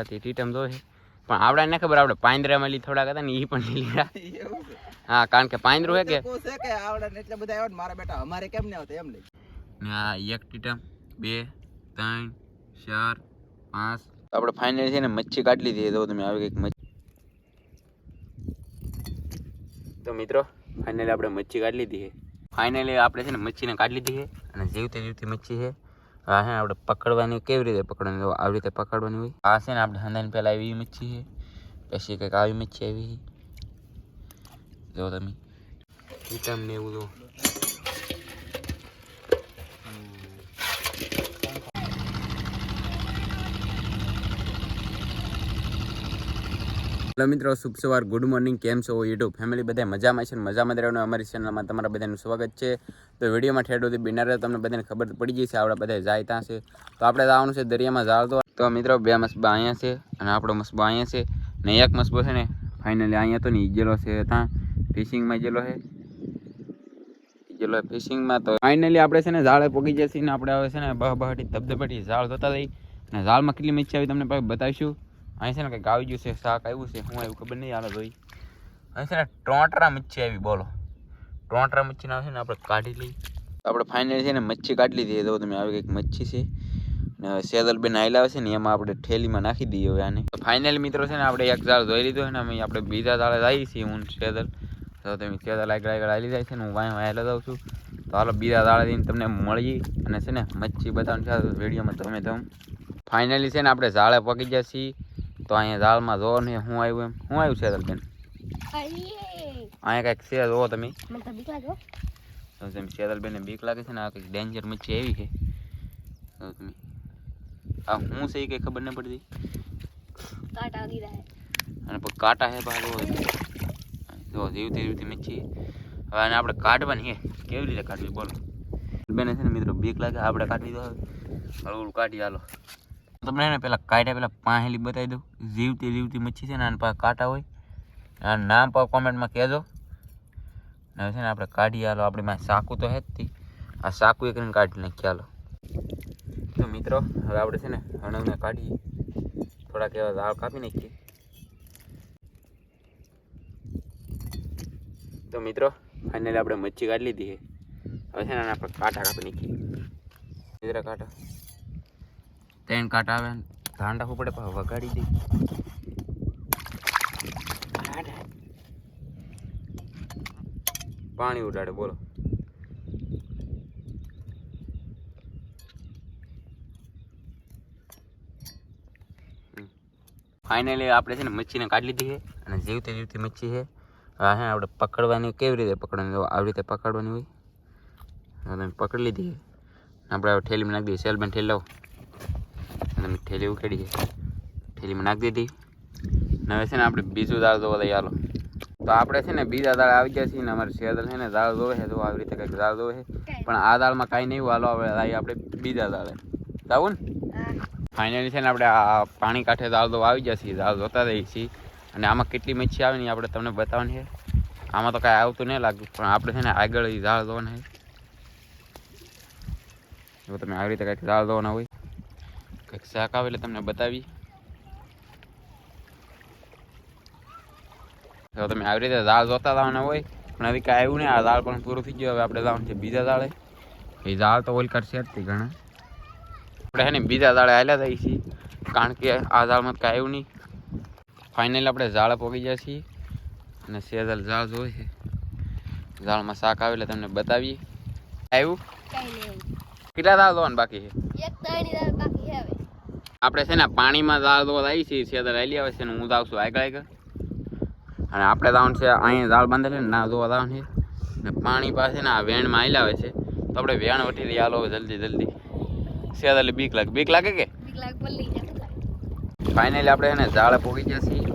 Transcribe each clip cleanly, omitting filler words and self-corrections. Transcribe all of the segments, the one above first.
આપણાથી ટીટમ જોવે પણ આવડા ને ખબર આપણે પાંદરામાં લી થોડાક હતા ને એ પણ લઈ લીધા. હા કારણ કે પાંદરું હે કે આવડા ને એટલે બધા આવ્યા મારા બેટા અમારે કેમ ન આવતા એમ લઈ ને આ એક ટીટમ 2 3 4 5 આપણે ફાઇનલી છે ને મચ્છી કાઢી લીધી. તો તમે આવી કંઈક મચ્છી તો મિત્રો ફાઇનલી આપણે મચ્છી કાઢી લીધી છે. ફાઇનલી આપણે છે ને મચ્છીને કાઢી લીધી છે અને જીવતી મચ્છી છે. હા હે આપણે પકડવાની કેવી રીતે પકડવાની આવી રીતે પકડવાની હોય. આ છે ને આપણે હંદાને પહેલાં આવી મચ્છી છે પછી કંઈક આવી મચ્છી આવી જો તમે ટીટમ ને એવું તો હેલો મિત્રો શુભ સવાર ગુડ મોર્નિંગ કેમ છો યુટ્યુબ ફેમિલી બધા મજામાં છે ને મજામાં રહેવાનું અમારી ચેનલમાં તમારા બધાનું સ્વાગત છે. તો વિડીયોમાં ઠેઠોથી બિના રહે તમને બધાને ખબર પડી જશે આપણે બધા જાય ત્યાં છે તો આપણે જવાનું છે દરિયામાં જાળતો. તો મિત્રો બે મસબા અહીંયા છે અને આપણો મસબો અહીંયા છે ને એક મસબો છે ને ફાઇનલી અહીંયા તો ને ઈજેલો છે ત્યાં ફિશિંગમાં ઈજેલો છે ફિશિંગમાં. તો ફાઇનલી આપણે છે ને ઝાડે પોગી જશે ને આપણે હવે છે ને બહાટી ધબધબાટી ઝાડ જોતા જઈ અને ઝાડમાં કેટલી મચ્છી આવી તમને બતાવીશું. અહીં છે ને કંઈક આવી ગયું છે શાક આવ્યું છે હું આવ્યું ખબર નહીં આવે જોઈ. અહીં છે ને ટોંટરા મચ્છી આવી બોલો ટોંટરા મચ્છી ના છે ને આપણે કાઢી લઈ. આપણે ફાઇનલી છે ને મચ્છી કાઢી લીધી. તો તમે આવી કંઈક મચ્છી છે ને સેદલ બેન આવેલા છે ને એમાં આપણે ઠેલીમાં નાખી દઈએ હવે આને. ફાઇનલી મિત્રો છે ને આપણે એક ઝાડ જોઈ લીધો ને અમે આપણે બીજા ઝાડે જઈએ છીએ હું સેદલ. તો તમે સેદલ આગળ આવી જાય છે ને હું વાયલા જાઉં છું. તો હાલો બીજા ઝાડે જઈને તમને મળી અને છે ને મચ્છી બતાવવાનું છે વિડીયોમાં તમે ફાઇનલી છે ને આપણે ઝાડે પકી ગયા છીએ. તો અહીંયા ઝાડમાં જોવો ને શું આવ્યું એમ શું આવ્યું છે બેન અહીંયા કંઈક છે જોવો તમે શેતલબેનને બીક લાગે છે ને આ કંઈક ડેન્જર મચ્છી આવી છે. તમે આ શું છે એ કંઈ ખબર નહીં પડતી અને પછી કાંટા છે બહાર જો જીવતી મચ્છી. હવે આને આપણે કાઢવાની છે કેવી રીતે કાઢવી બોલો બેને છે ને મિત્રો બીક લાગે આપણે કાઢવી દો હળવું કાઢી હાલો. તમને ને પેલા કાઢ્યા પેલા પાહેલી બતાવી દઉં જીવતી મચ્છી છે ને આના પાસે કાંટા હોય આ નામ પર કોમેન્ટમાં કહેજો. હવે છે ને આપણે કાઢી હાલો આપણી માં સાકું તો હે જ તી આ સાકું એ કરીને કાઢી નાખીએ હાલો. તો મિત્રો હવે આપણે છે ને હણવને કાઢીએ થોડાક એવા ઝાડ કાપી નાખીએ. તો મિત્રો ફાઇનલી આપણે મચ્છી કાઢી લીધી છે. હવે છે ને આપણે કાંટા કાપી નાખીએ. બીજા કાંટા 3 કાંટા આવે ધાન રાખવું પડે પણ વગાડી દઈ. પાણી ઉડાડે બોલો ફાઇનલી આપણે છે ને મચ્છીને કાઢી લીધી છે અને જીવતી મચ્છી છે. હા હે આપણે પકડવાની કેવી રીતે પકડવાની આવી રીતે પકડવાની હોય. તમે પકડી લીધી છે આપણે ઠેલીમાં નાખી દઈએ. સેલબેન ઠેલી લાવો તમે ઠેલી ઉકેડી છે ઠેલીમાં નાખી દીધી. હવે છે ને આપણે બીજું દાળ જોવા દઈએ હાલો. તો આપણે છે ને બીજા દાળ આવી ગયા છીએ ને અમારે સેદલ છે ને દાળ જોવે છે તો આવી રીતે કંઈક દાળ જોવે છે પણ આ દાળમાં કાંઈ નહીં હાલો આપણે બીજા દાળે જાવું ને. ફાઇનલી છે ને આપણે આ પાણી કાંઠે દાળ તો આવી ગયા છીએ દાળ જોતા જઈએ છીએ અને આમાં કેટલી મચ્છી આવે ને આપણે તમને બતાવવાની છે. આમાં તો કાંઈ આવતું નહીં લાગ્યું પણ આપણે છે ને આગળ દાળ જોવાના છે. જો તમે આવી રીતે કંઈક દાળ જોવાના હોય કંઈક શાક આવે એટલે તમને બતાવી. તો તમે આવી રીતે દાળ જોતા જવાના હોય પણ હવે કાંઈ આવ્યું નહીં. આ દાળ પણ પૂરું થઈ ગયું. હવે આપણે જવાનું છે બીજા દાળે. એ દાળ તો ઓલ કરશે જ ઘણા આપણે છે ને બીજા દાળે હાલ્યા જઈએ છીએ કારણ કે આ દાળમાં કાંઈ આવ્યું નહીં. ફાઇનલી આપણે ઝાડ પોગી જાય છીએ અને સેદલ ઝાડ જોવે છે ઝાડમાં શાક આવે એટલે તમને બતાવીએ. આવ્યું કેટલા દાળ ધોવાનું બાકી છે આપણે છે ને પાણીમાં દાળ ધોવા આવી છીએ. સેદલ હાલી આવે છે ને હું જાઉં છું આગળ અને આપણે જવાનું છે અહીંયા દાળ બાંધેલી ને ના ધોવા જવાનું છે ને પાણી પાસે ને આ વેણમાં હાલ્યા આવે છે તો આપણે વેણ વટી લઈ હાલો જલ્દી. સેદલ બીક લાગે કે ફાઇનલી આપણે છે ને ઝાડે પોગી ગયા છીએ.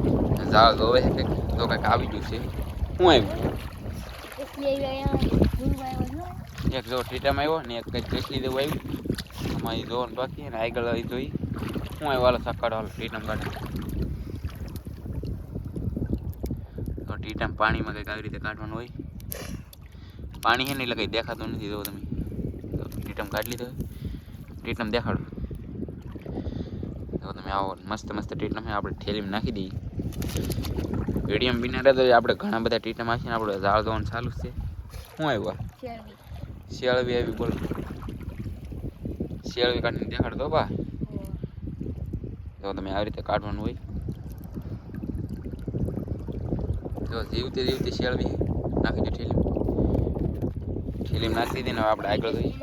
ઝાડ જોવે છે કંઈક તો કંઈક આવી ગયું છે. શું આવ્યું એક જો ટીટામાં આવ્યો ને એક કંઈક કેસલી જેવું આવ્યું અમારી જોવાનું બાકી અને આગળ જોઈ શું આવ્યું હાલો સક્કડ હાલો ટીટમ કાઢે. તો ટીટમ પાણીમાં કંઈક આવી રીતે કાઢવાનું હોય. પાણી છે ને એટલે કંઈ દેખાતું નથી. જો તમે ટીટમ કાઢી લીધો ટીટમ દેખાડો. તો તો તમે આવો મસ્ત મસ્ત ટીટમ આપણે ઠેલીમાં નાખી દઈએ. મીડિયમ બિનારે તો આપણે ઘણા બધા ટીટમ આવશે ને આપણે ઝાડ દોવાનું ચાલુ છે. શું આવ્યું શિયાળવી આવી બોલો શિયાળવી કાઢીને દેખાડતો બા. તો તમે આવી રીતે કાઢવાનું હોય. જો જીવતી જીવતી શિયાળવી નાખી દો ઠેલીમાં નાખી દીધી ને હવે આપણે આગળ જોઈએ.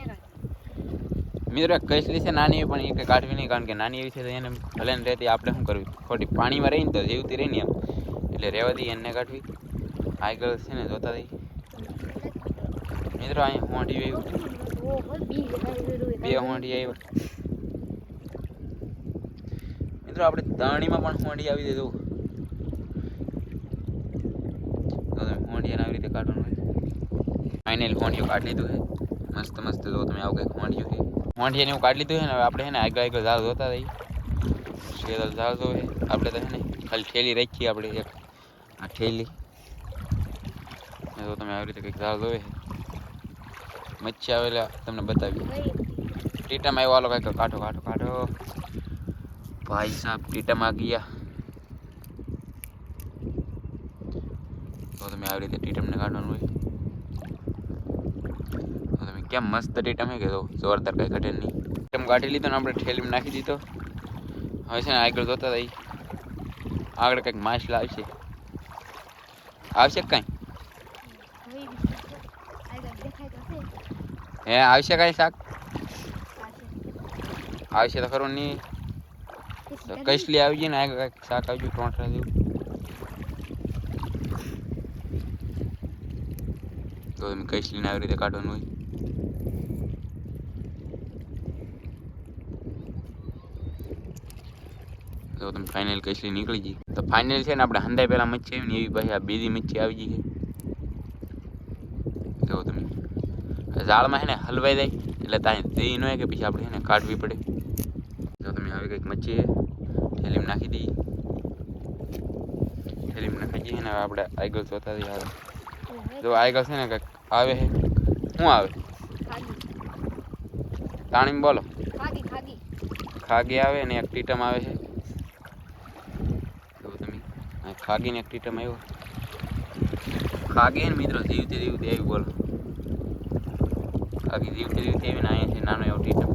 મિત્રો કઈસલી છે નાની પણ એ કંઈ કાઢવી નહીં, કારણ કે નાની એવી છે તો એને ભલે ને રહેતી આપણે શું કરવી, ખોટી પાણીમાં રહીને તો જીવતી રહી ને એમ એટલે રહેવા દઈએ એને કાઢવી. આગળ છે ને જોતા દઈ મિત્રો. અહીં હોંડી આવ્યું, 2 હોંડી આવ્યા મિત્રો. આપણે તણીમાં પણ હોંડી આવી દીધું. તો તમે હોંડિયાને આવી રીતે કાઢવાનું હોય. ફાઇનલ હોંડિયું કાઢી લીધું છે મસ્ત મસ્ત. જો તમે આવું કંઈક હોંડિયું છે, હોંડિયાને એવું કાઢી લીધું છે ને. હવે આપણે છે ને આગળ આગળ ઝાડ જોતા જઈએ. શેદલ ઝાડ જોવે આપણે તો છે ને ખાલી ઠેલી રાખીએ આપણે એક આ ઠેલી. તો તમે આવી રીતે કંઈક ઝાડ જોવે મચ્છી આવેલા તમને બતાવીએ. ટીટામાં આવ્યો હાલો કંઈક કાઢો કાઢો કાઢો ભાઈ સાહેબ. ટીટામાં ગયા તો તમે આવી રીતે ટીટમને કાઢવાનું હોય. તો તમે કેમ મસ્ત ટીટમ હે કે તો જોરદાર કંઈ ઘટે નહીં. ટીટમ કાઢી લીધો ને આપણે ઠેલીમાં નાખી દીધો. હવે છે ને આગળ જોતા હતા આગળ કંઈક માછલા આવશે. આવશે કાંઈ હે આવશે કાંઈ શાક આવશે તો ખરું નહીં. કઈસલી આવી જાય ને આગળ કંઈક શાક આવજો ટોંટરા જેવું. તો તમે કઈસલીને આવી રીતે કાઢવાનું હોય. તો તમે ફાઇનલ કઈસલી નીકળી જઈ. તો ફાઇનલ છે ને આપણે હંધાઈ પહેલાં મચ્છી આવી ને એવી પછી આ બીજી મચ્છી આવી ગઈ છે. જો તમે ઝાડમાં છે ને હલવાઈ જાય એટલે ત્યાં દઈ ન હોય કે પછી આપણે છે ને કાઢવી પડે. જો તમે આવી કંઈક મચ્છી છે ઠેલીમાં નાખી દઈએ. ઠેલીમાં નાખી દઈએ ને હવે આપણે આગળ જોતા જઈએ. આવે જો આગળ છે ને કંઈક આવે છે. શું આવે તાણીમ બોલો. ખાગી આવે ને એક ટીટમ આવે છે. જો તમે ખાગીને એક ટીટમ આવ્યો. ખાગી ને મિત્રો જીવતી જીવતી આવી બોલો. ખાગી જીવતી જીવતી આવી ને અહીંયા છે નાનો એવો ટીટમ.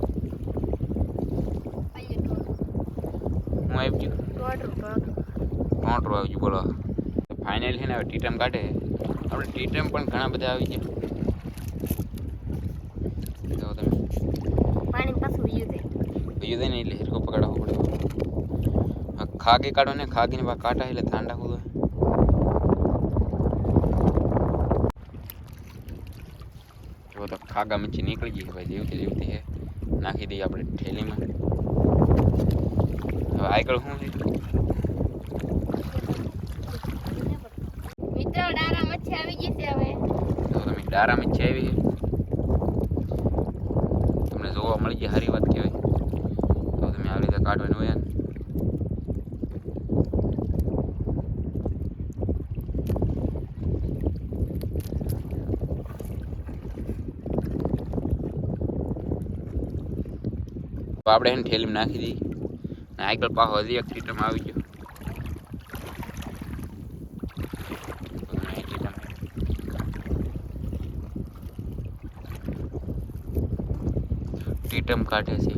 હું આવી ગયું ટોંટરું આવી ગયું બોલો. ફાઇનલ છે ને હવે ટીટમ કાઢે. આપણે ટીટમ પણ ઘણા બધા આવી ગયા. જો તમે બીજું દે ને એટલે હિરકો પકડાવવો પડે. ખાગી કાઢો ને ખાગીને બા કાંટા એટલે ધ્યાન રાખવું જોઈએ. જો તો ખાગા મચ્છી નીકળી ગઈ છે ભાઈ જીવતી જીવતી છે. નાખી દઈએ આપણે ઠેલીમાં. હવે આગળ શું છે મિત્રો ડારા મચ્છી આવી ગઈ છે. હવે તો તમે ડારા મચ્છી આવી છે તમને જોવા મળી જાય સારી વાત કહેવાય. તો તમે આવી રીતે કાઢવાનું હોય ને. તો આપણે એને ઠેલીમાં નાખી દઈએ ને આગળ પાછો હજી એક ટીટમ આવી ગયો. ટીટમ કાઢે છે.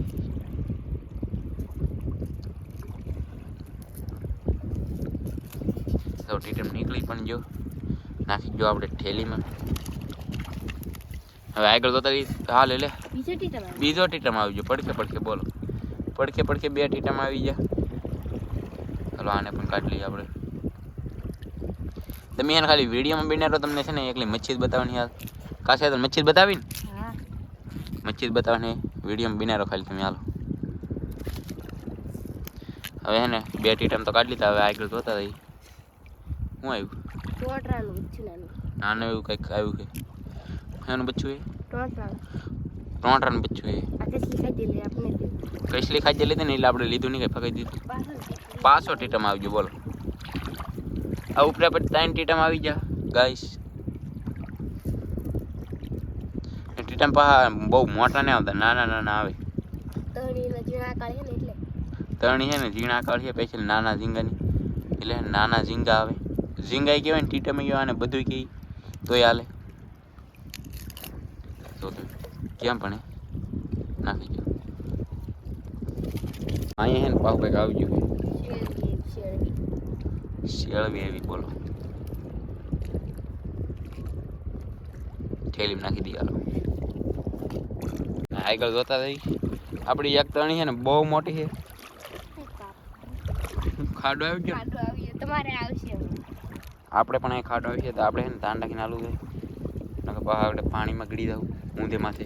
તો ટીટમ નીકળી પણ જો નાખી જો આપણે ઠેલીમાં. હવે આગળ જોતા હા લે બીજો ટીટમ આવી ગયો. પડખે પડખે બોલો પડખે પડખે 2 ટીટમ આવી ગયા. ચાલો આને પણ કાઢી લઈએ આપણે. તમે એને ખાલી વિડીયોમાં બનાવો તમને છે ને એકલી મચ્છી જ બતાવવાની. યાર કાશે તો મચ્છી જ બતાવી ને મચ્છી જ બતાવવાની વિડીયોમાં બનાવો ખાલી તમે. હાલો હવે હે ને 2 ટીટમ તો કાઢી લીધા. હવે આગળ જોતા જઈએ શું આવ્યું. નાનું એવું કંઈક આવ્યું છે. એનું બચ્ચું એ ટોંટરાનું બચ્ચું એ કઈસલી ખાઈ લીધી ને એટલે આપણે લીધું નહીં કંઈ ફગાઈ દીધું. પાછો ટીટમ આવી ગયો બોલો. આ ઉપરે પછી 3 ટીટમ આવી ગયા ગાઈસ. ટીટમ પાછા બહુ મોટા નહીં આવતા, નાના નાના આવે. તણી છે ને ઝીણા કાળ છે સ્પેશિયલ નાના ઝીંગાની, એટલે નાના ઝીંગા આવે. ઝીંગા કહેવાય ને ટીટમ કહેવાય અને બધું કહે તોય હાલે. તો કેમ પણ નાખી ગયો અહીંયા હે ને પાવ કંઈક આવી ગયું શેળવી એવી બોલો થેલીમાં નાખી દઈએ હાલો. આગળ જોતા થઈ આપણી એક તણી છે ને બહુ મોટી છે. ખાડો આવી ગયો તમારે આવશે આપણે પણ અહીં ખાડો આવી છે તો આપણે છે ને ધાન નાખીને આલું થાય નકર પાછા આપણે પાણીમાં ગળી દઉં ઊંધે માથે.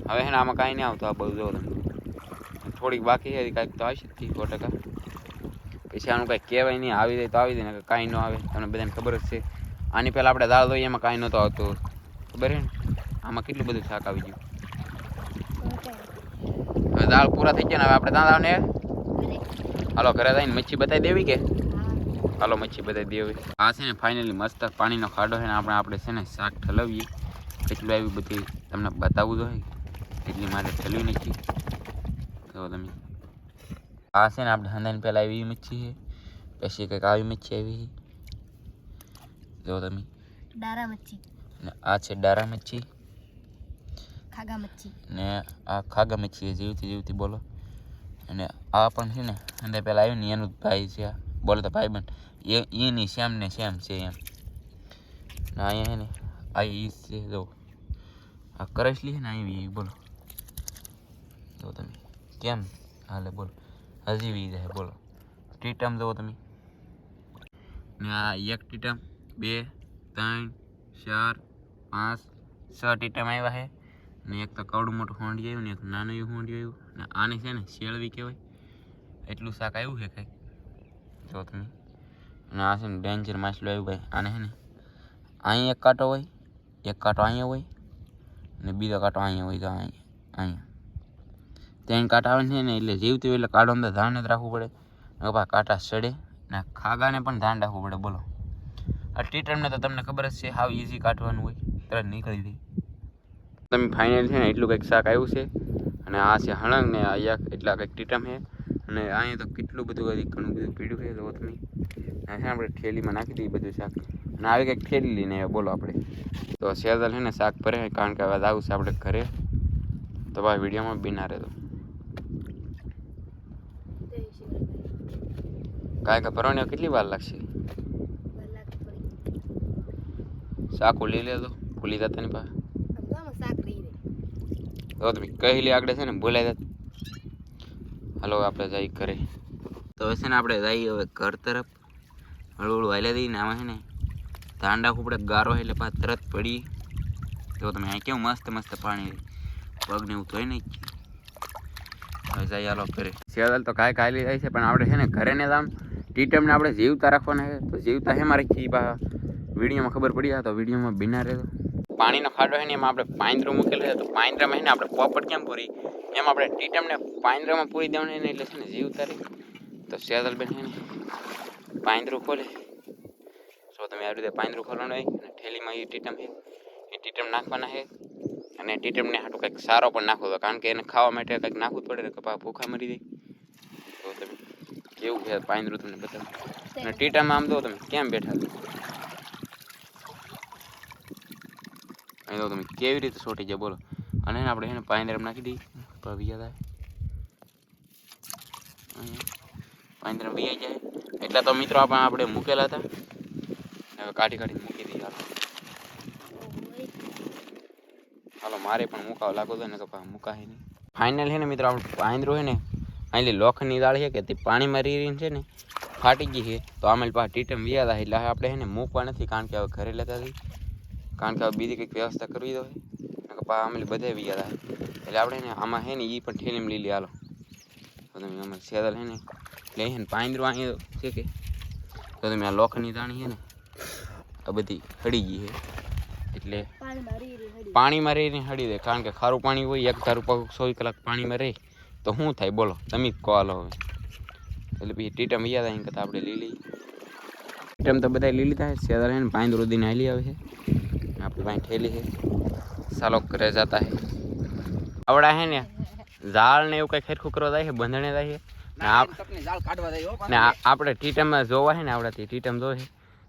હવે છે ને આમાં કાંઈ નહીં આવતું આ બધું જો તમે થોડીક બાકી છે કાંઈક તો આવશે જ 100%. પછી આનું કાંઈ કહેવાય નહીં, આવી જાય તો આવી જાય ને કાંઈ ન આવે તમને બધાને ખબર જ છે. આની પહેલાં આપણે દાળ દઈએ એમાં કાંઈ નહોતો આવતું ખબર છે ને, આમાં કેટલું બધું શાક આવી ગયું. હવે દાળ પૂરા થઈ ગયા ને હવે આપણે દાદાને હાલો ઘરે જઈને મચ્છી બતાવી દેવી કે હાલો મચ્છી બતાવી દેવી. આ છે ને ફાઇનલી મસ્ત પાણીનો ખાડો છે ને આપણે છે ને શાક ઠલવીએ કેટલું આવી બધી તમને બતાવવું જોઈએ એટલી માટે ઠલવી નાખી. જો તમે આ છે ને આપણે હંદાની પહેલાં આવી મચ્છી છે, પછી કંઈક આવી મચ્છી આવી જો તમે ડારા મચ્છી ને આ છે ડારા મચ્છી ખાગા મચ્છી ને આ ખાગા મચ્છી જીવતી જીવતી બોલો. અને આ પણ છે ને અંદર પહેલાં આવ્યું ને એનું ભાઈ છે આ બોલો તો ભાઈ બન એની શ્યામ ને શ્યામ છે એમ. ને અહીંયા છે ને આ ઈ છે જો આ કરસલી છે ને આવી બોલો જો તમે કેમ હાલે બોલો હજી વી જાય બોલો. ટીટમ જુઓ તમે ને આ એક ટીટમ 2 3 4 5 6 ટીટમ આવ્યા છે ને એક તો કવડું મોટું હોંડી આવ્યું ને એક નાનું એવું હોંડી આવ્યું ને આને છે ને શેળવી કહેવાય એટલું શાક આવ્યું છે કંઈક જો તમે. અને આ છે ને ડેન્જર માછલું આવ્યું ભાઈ. આને છે ને અહીં એક કાંટો હોય, એક કાંટો અહીંયા હોય ને બીજો કાંટો અહીંયા હોય. તો અહીંયા 3 કાંટા આવે છે ને એટલે જીવતી હોય એટલે કાઢો અંદર ધ્યાન જ રાખવું પડે નકર કાંટા સડે ને ખાગાને પણ ધ્યાન રાખવું પડે બોલો. આ ટીટમને તો તમને ખબર જ છે હાવ ઇઝી કાઢવાનું હોય તરત નીકળી જાય. તમે ફાઇનલ છે ને એટલું કંઈક શાક આવ્યું છે અને આ છે હળંગ ને આ એક એટલા કંઈક ટીટમ છે અને અહીંયા તો કેટલું બધું ઘણું બધું પીડ્યું છે તો તમે છે આપણે ઠેલીમાં નાખી દઈએ બધું શાક અને આવી કંઈક ઠેલી લઈને બોલો આપણે. તો શેરદાલ છે ને શાક ભરે કારણ કે હવે આવું છે આપણે ઘરે તો ભાઈ વિડીયોમાં બિના રહેતો કાંઈ કે ભરવાની કેટલી વાર લાગશે. શાકું લઈ લેતો ભૂલી જતા ને પા તો તમે કહી લે આગળ છે ને બોલાઈ જતા. હાલો આપણે જઈ ઘરે. તો હવે છે ને આપણે જઈએ હવે ઘર તરફ હળવું હળવું હાલ્યા દઈએ ને આમાં છે ને ધાન રાખવું પડે ગારો એટલે પાછા તરત પડી. જો તમે અહીં કેવું મસ્ત મસ્ત પાણી પગને એવું ધોઈ નાખી. હવે જઈ હાલો ઘરે. શિયાળ તો કાંઈ ખાઈ જાય છે પણ આપણે છે ને ઘરે ને આમ ટીટમને આપણે જીવતા રાખવાના છે તો જીવતા હે મારે ખી પા વિડીયોમાં ખબર પડી જાય તો વિડીયોમાં બિના રહેતો. પાણીનો ખાડો છે ને એમાં આપણે પાંદરું મૂકેલું છે તો પાંદરામાં છે ને આપણે પોપટ કેમ પૂરી એમ આપણે ટીટમને પાંદરામાં પૂરી દેવાનું ને એટલે છે ને જીવતા રહે. તો શેરદાલબેન છે ને પાંદરું ખોલે તો તમે આવી રીતે પાંદરું ખોલવાનું હોય અને ઠેલીમાં એ ટીટમ છે એ ટીટમ નાખવાના છે અને ટીટમને હાટું કંઈક સારો પણ નાખવો કારણ કે એને ખાવા માટે કંઈક નાખવું પડે ને કે ભૂખા મરી જાય. તો તમે કેવું છે પાંદરું તમને બતાવો અને ટીટામાં આમ દો તમે કેમ બેઠા છો અહીં તો તમે કેવી રીતે છોટી જાય બોલો. અને આપણે એને પાંદરામાં નાખી દઈએ બીજા થાય પાંદરા બીજા જાય એટલા તો મિત્રો આપણે મૂકેલા હતા હવે કાઢી કાઢી મૂકી દઈએ. હાલો મારે પણ મુકાવ લાગો તો ને કે મુકાય નહીં. ફાઇનલ છે ને મિત્રો આપણું પાંદરું છે ને અહીં લોખંડની દાળ છે કે તે પાણીમાં રીને છે ને ફાટી ગઈ છે તો આમાં પાસે ટીટમ વ્યા હતા એટલે આપણે છે ને મૂકવા નથી કારણ કે હવે ઘરે લેતા હતી કારણ કે હવે બીજી કંઈક વ્યવસ્થા કરવી તો હોય પા અમે બધે વ્યા હતા એટલે આપણે ને આમાં છે ને એ પણ ઠેલીમાં લીલી હાલો તો તમે અમારે સેદલ છે ને એટલે છે ને પાંદરું અહીં છે કે તો તમે આ લોખંડની દાણી છે ને આ બધી હળી ગઈ છે એટલે પાણીમાં રહીને હળી દે કારણ કે ખારું પાણી હોય એક ધારું પગ 100 કલાક પાણીમાં રહે તો શું થાય બોલો તમે જ કહો હાલો હવે. એટલે પછી ટીટમ યાદ આવી કરતાં આપણે લીલી ટીટમ તો બધા લીલી થાય સેદલ છે ને પાંદરું દીને હાલી આવે છે આપણી પાસે ઠેલી છે સાલો ઘરે જતા છે આવડા છે ને ઝાડ ને એવું કઈ ખેરખું કરવા જાય છે, બંધણે જાય છે ને ટપની જાળ કાઢવા જાય હો ને આપણે ટીટમમાં જોવા છે ને આપણે ટીટમ જોવે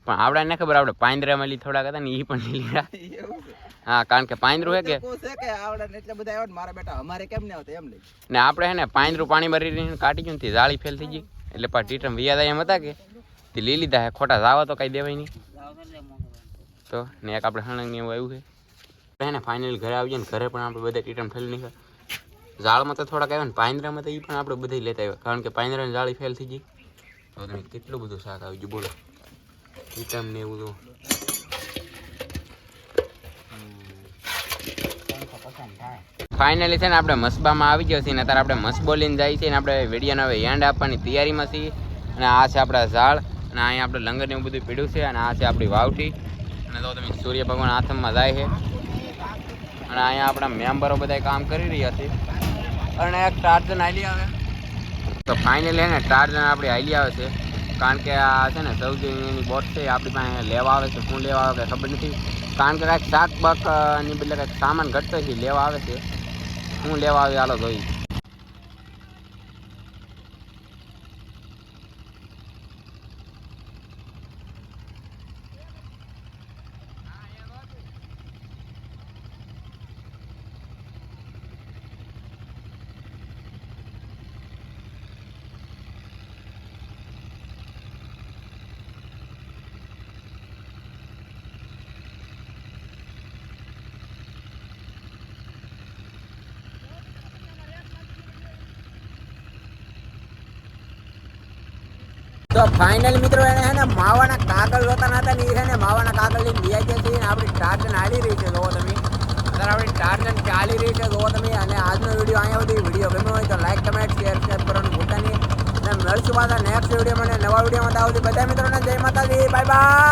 પણ આપણે ને ખબર આપણે પાંદરામાં લી થોડાક હતા ને એ પણ નહીં લીધા. એવું છે. હા કારણ કે પાંદરું છે કે કહું છે કે આવડે ને એટલે બધા આવ્યા ને મારા બેટા અમારે કેમ નહીં આવતા એમ લઈ ને આપણે છે ને પાંદરું પાણી ભરી કાઢી ગયું ને તે જાળી ફેલ થઈ ગઈ એટલે પણ ટીટમ વિયાદા એમ હતા કે તે લઈ લીધા છે. ખોટા જાવા તો કઈ દેવાય નહીં તો ને એક આપણે હણંગ ને એવું આવ્યું છે ને ફાઇનલ ઘરે આવીએ ને ઘરે પણ આપણે બધા ટીટમ ફેલ નહીં ઝાડમાં તો થોડાક આવ્યા ને પાંદરામાં તો એ પણ આપણે બધા લેતા આવ્યા કારણ કે પાંદરાની જાળી ફેલ થઈ ગઈ તો તમે કેટલું બધું શાક આવી ગયું બોલો ટીટમ ને એવું તો ફાઇનલી છે ને આપણે મસબામાં આવી ગયો છીએ ને અત્યારે આપણે મસબો લઈને જાય છે ને આપણે વેડિયાનો હવે એન્ડ આપવાની તૈયારીમાં છીએ અને આ છે આપણા ઝાડ અને અહીંયા આપણે લંગર ને એવું બધું પીડ્યું છે અને આ છે આપણી વાવટી અને તો તમે સૂર્ય ભગવાન આથમમાં જાય છે અને અહીંયા આપણા મેમ્બરો બધા કામ કરી રહ્યા છે અને એક ટાર્જન હાલી આવે તો ફાઇનલી ને ટાર્જન આપણી હાલી આવે છે કારણ કે આ છે ને સૌથી એની બોટ છે આપણી પાસે લેવા આવે છે શું લેવા આવે કે ખબર નથી કારણ કે કાંઈક શાક બાક ની બદલે કાંઈક સામાન ઘટતો છે લેવા આવે છે શું લેવા આવે હાલો જોઈ તો ફાઇનલ મિત્રો એને છે ને માવાના કાગળ જોતા નતા ને એ છે ને માવાના કાગળ લઈને લઈ ગયા છે આપણી ટાર્જન હાલી રહી છે જોવો તમે અત્યારે આપણી ટાર્જન ચાલી રહી છે જોવો તમે અને આજનો વિડીયો અહીંયા સુધી વિડીયો ગમ્યો હોય તો લાઈક કમેન્ટ શેર કરવાનું ભૂલતા નહીં અને મળશું પાછા નેક્સ્ટ વિડીયો મને નવા વિડીયોમાં આવતી બધા મિત્રોને જય માતાજી બાય બાય.